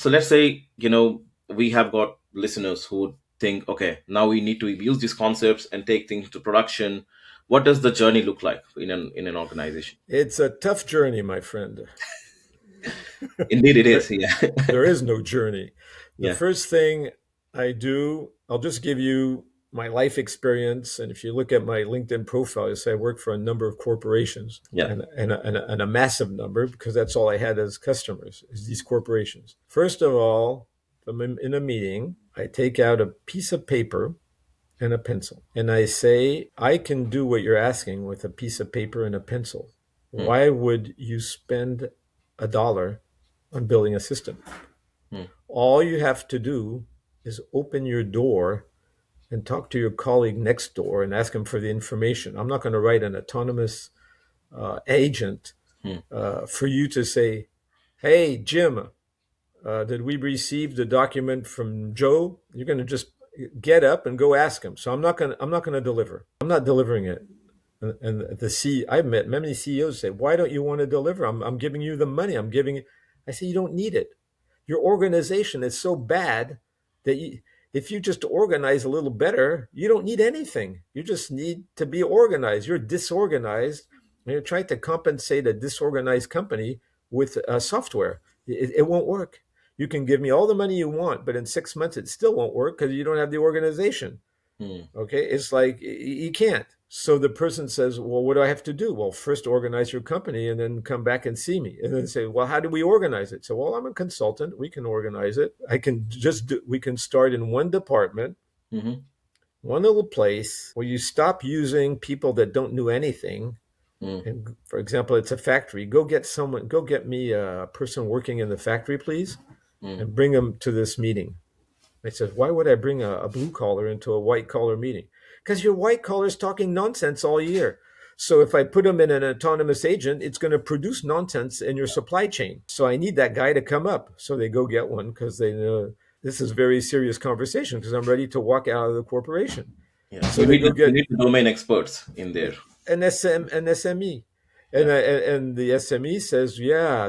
So let's say, we have got listeners who think, okay, now we need to use these concepts and take things to production. What does the journey look like in an organization? It's a tough journey, my friend. Indeed, it there, is. Yeah. there is no journey. The Yeah. first thing I do, I'll just give you my life experience. And if you look at my LinkedIn profile, you say I work for a number of corporations Yeah. and a massive number because that's all I had as customers is these corporations. First of all, if I'm in a meeting, I take out a piece of paper and a pencil. And I say, I can do what you're asking with a piece of paper and a pencil. Mm, Why would you spend $1 on building a system? mm, All you have to do is open your door and talk to your colleague next door and ask him for the information. I'm not going to write an autonomous agent mm, for you to say, hey, Jim, did we receive the document from Joe? You're going to just get up and go ask him. So I'm not going to deliver. I'm not delivering it. And I've met many CEOs say, why don't you want to deliver? I'm giving you the money. I'm giving it. I say, you don't need it. Your organization is so bad that if you just organize a little better, you don't need anything. You just need to be organized. You're disorganized, and you're trying to compensate a disorganized company with software. It won't work. You can give me all the money you want, but in 6 months it still won't work because you don't have the organization. mm. Okay, it's like you can't. So the person says, well, what do I have to do? Well, first organize your company and then come back and see me. And then say, well, how do we organize it? So, well, I'm a consultant. We can organize it. We can start in one department, Mm-hmm. one little place where you stop using people that don't know anything. Mm, And for example, it's a factory. Go get me a person working in the factory, please, mm. and bring them to this meeting. I said, why would I bring a blue collar into a white collar meeting? Because your white collar is talking nonsense all year. So if I put them in an autonomous agent, it's going to produce nonsense in your supply chain. So I need that guy to come up. So they go get one because they know this is a very serious conversation because I'm ready to walk out of the corporation. Yeah. So they go You get need the domain experts in there. an SME. Yeah. And the SME says, yeah,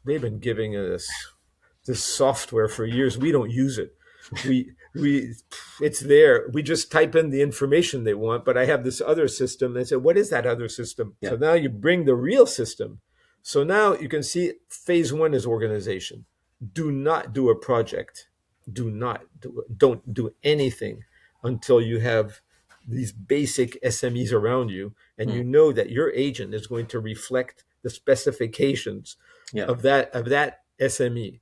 they've been giving us this software for years. We don't use it. We it's there. We just type in the information they want, but I have this other system. They say, what is that other system? Yeah. So now you bring the real system. So now you can see phase one is organization. Do not do a project. Don't do anything until you have these basic SMEs around you and Mm, you know that your agent is going to reflect the specifications yeah. of that SME.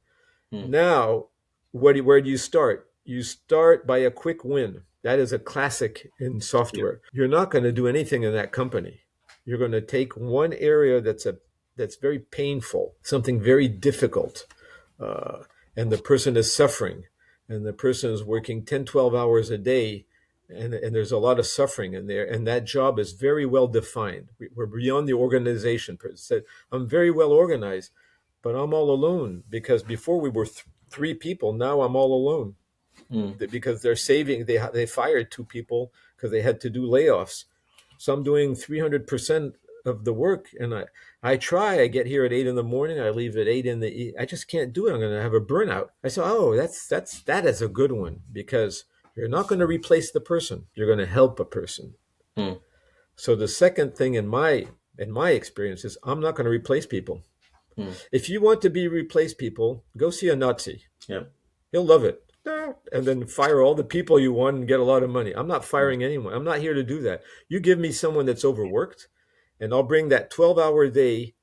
Mm, Now, where do you start? You start by a quick win. That is a classic in yeah. software. You're not going to do anything in that company. You're going to take one area that's very painful, something very difficult, uh, and the person is suffering, and the person is working 10, 12 hours a day, and there's a lot of suffering in there, and that job is very well defined. We're beyond the organization. Said, I'm very well organized, but I'm all alone because before we were three people. Now I'm all alone Mm, because they're saving. They fired two people because they had to do layoffs. So I'm doing 300% of the work, and I try. I get here at 8 in the morning. I leave at 8 in the. I just can't do it. I'm going to have a burnout. I said, oh, that is a good one because you're not going to replace the person. You're going to help a person. mm, So the second thing in my experience is I'm not going to replace people. mm. If you want to be replace people, go see a Nazi. Yeah. He'll love it. And then fire all the people you want and get a lot of money. I'm not Mm, firing anyone. I'm not here to do that. You give me someone that's overworked, and I'll bring that 12-hour day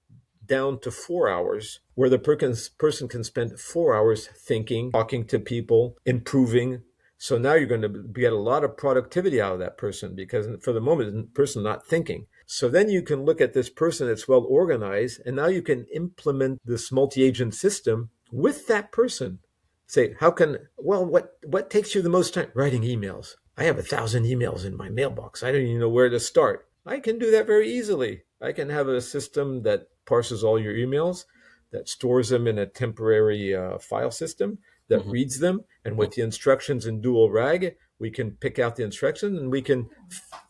down to 4 hours, where the person can spend 4 hours thinking, talking to people, improving. So now you're going to get a lot of productivity out of that person because for the moment, the person's not thinking. So then you can look at this person that's well organized, and now you can implement this multi-agent system with that person. Say, what takes you the most time? Writing emails. I have 1,000 emails in my mailbox. I don't even know where to start. I can do that very easily. I can have a system that parses all your emails, that stores them in a temporary file system, that mhm, reads them, and mm. with the instructions in dual rag, we can pick out the instructions and we can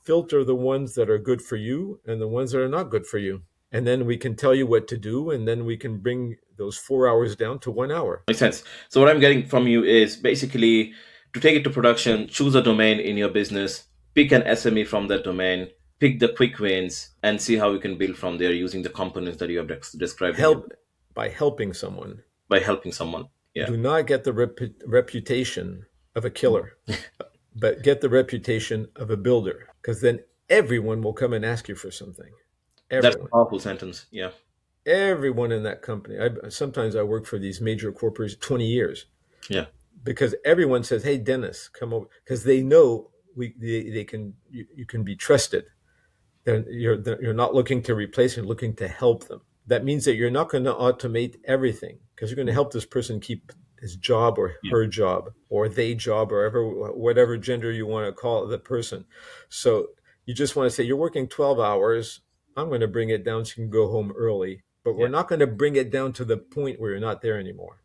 filter the ones that are good for you and the ones that are not good for you. and then we can tell you what to do, and then we can bring those 4 hours down to 1 hour. Makes sense. So what I'm getting from you is basically to take it to production, choose a domain in your business, pick an SME from that domain, pick the quick wins, and see how we can build from there using the components that you have described in your Help book by helping someone. by helping someone. Yeah. Do not get the reputation of a killer, but get the reputation of a builder, because then everyone will come and ask you for something. That's a Everyone. powerful sentence. Yeah. Everyone in that company. Sometimes I work for these major corporations 20 years, Yeah. because everyone says, "Hey, Dennis, come over," because they know they can you can be trusted. You're not looking to replace, you're looking to help them. That means that you're not going to automate everything, because you're going to help this person keep his job or Yeah. her job or they job, or whatever gender you want to call the person. So you just want to say, you're working 12 hours. I'm going to bring it down so you can go home early, but we're Yeah. not going to bring it down to the point where you're not there anymore.